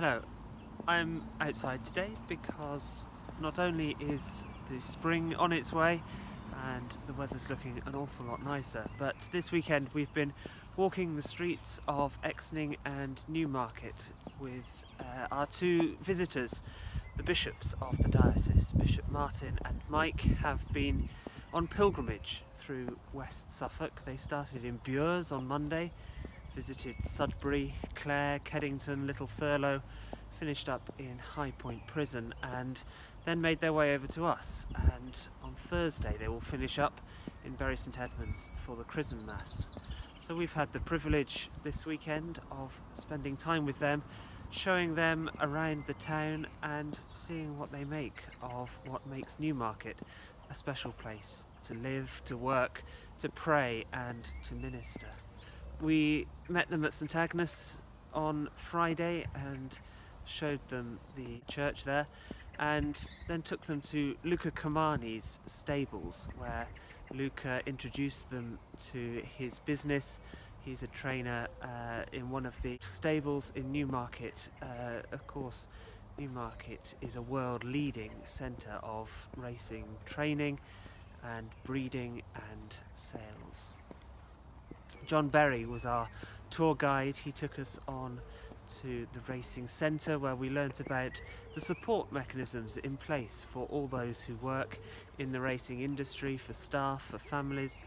Hello, I'm outside today because not only is the spring on its way and the weather's looking an awful lot nicer, but this weekend we've been walking the streets of Exning and Newmarket with our two visitors. The bishops of the diocese, Bishop Martin and Mike, have been on pilgrimage through West Suffolk. They started in Bures on Monday, visited Sudbury, Clare, Keddington, Little Thurlow, finished up in High Point Prison, and then made their way over to us. And on Thursday they will finish up in Bury St Edmunds for the Chrism Mass. So we've had the privilege this weekend of spending time with them, showing them around the town and seeing what they make of what makes Newmarket a special place to live, to work, to pray and to minister. We met them at St Agnes on Friday and showed them the church there, and then took them to Luca Comani's stables, where Luca introduced them to his business. He's a trainer in one of the stables in Newmarket. Of course, Newmarket is a world-leading centre of racing training and breeding and sales. John Berry was our tour guide. He took us on to the racing centre, where we learnt about the support mechanisms in place for all those who work in the racing industry, for staff, for families.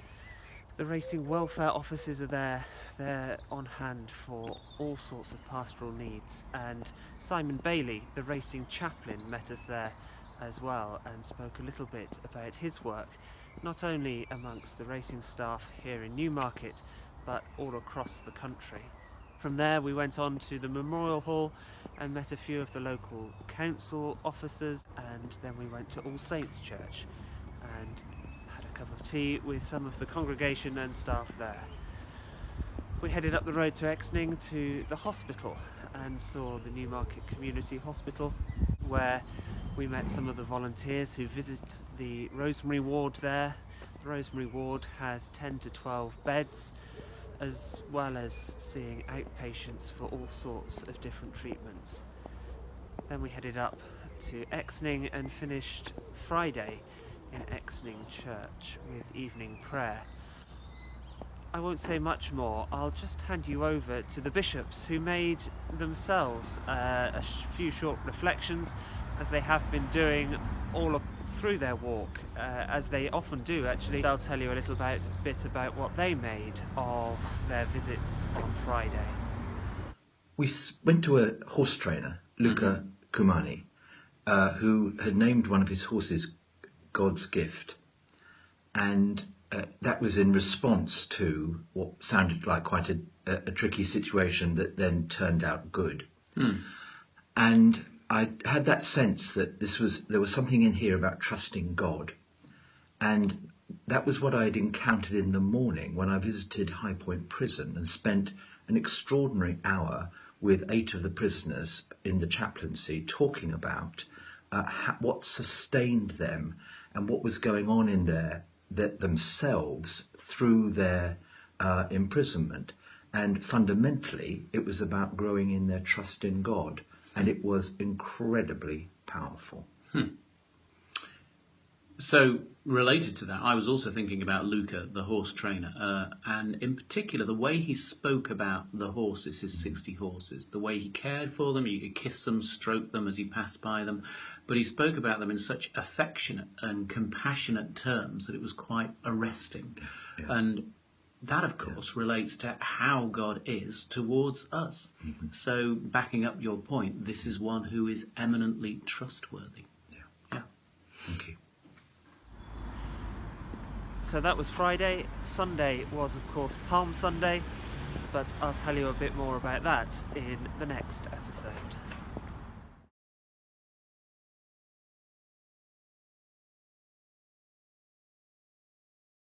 The racing welfare officers are there. They're on hand for all sorts of pastoral needs. And Simon Bailey, the racing chaplain, met us there as well and spoke a little bit about his work, not only amongst the racing staff here in Newmarket, but all across the country. From there we went on to the Memorial Hall and met a few of the local council officers, and then we went to All Saints Church and had a cup of tea with some of the congregation and staff there. We headed up the road to Exning to the hospital and saw the Newmarket Community Hospital, where we met some of the volunteers who visit the Rosemary ward there. The Rosemary ward has 10 to 12 beds, as well as seeing outpatients for all sorts of different treatments. Then we headed up to Exning and finished Friday in Exning Church with evening prayer. I won't say much more. I'll just hand you over to the bishops, who made themselves a few short reflections, as they have been doing all through their walk, as they often do actually. They'll tell you a little bit about what they made of their visits on Friday. We went to a horse trainer, Luca Comani, who had named one of his horses God's Gift, and that was in response to what sounded like quite a tricky situation that then turned out good. And I had that sense that there was something in here about trusting God, and that was what I had encountered in the morning when I visited High Point Prison and spent an extraordinary hour with 8 of the prisoners in the chaplaincy, talking about what sustained them and what was going on in there themselves through their imprisonment. And fundamentally, it was about growing in their trust in God. And it was incredibly powerful. So, related to that, I was also thinking about Luca, the horse trainer, and in particular the way he spoke about the horses, his 60 horses, the way he cared for them. You could kiss them, stroke them as he passed by them, but he spoke about them in such affectionate and compassionate terms that it was quite arresting. Yeah. And that, of course, relates to how God is towards us. So, backing up your point, this is one who is eminently trustworthy. Yeah. Thank you. So that was Friday. Sunday was, of course, Palm Sunday, but I'll tell you a bit more about that in the next episode.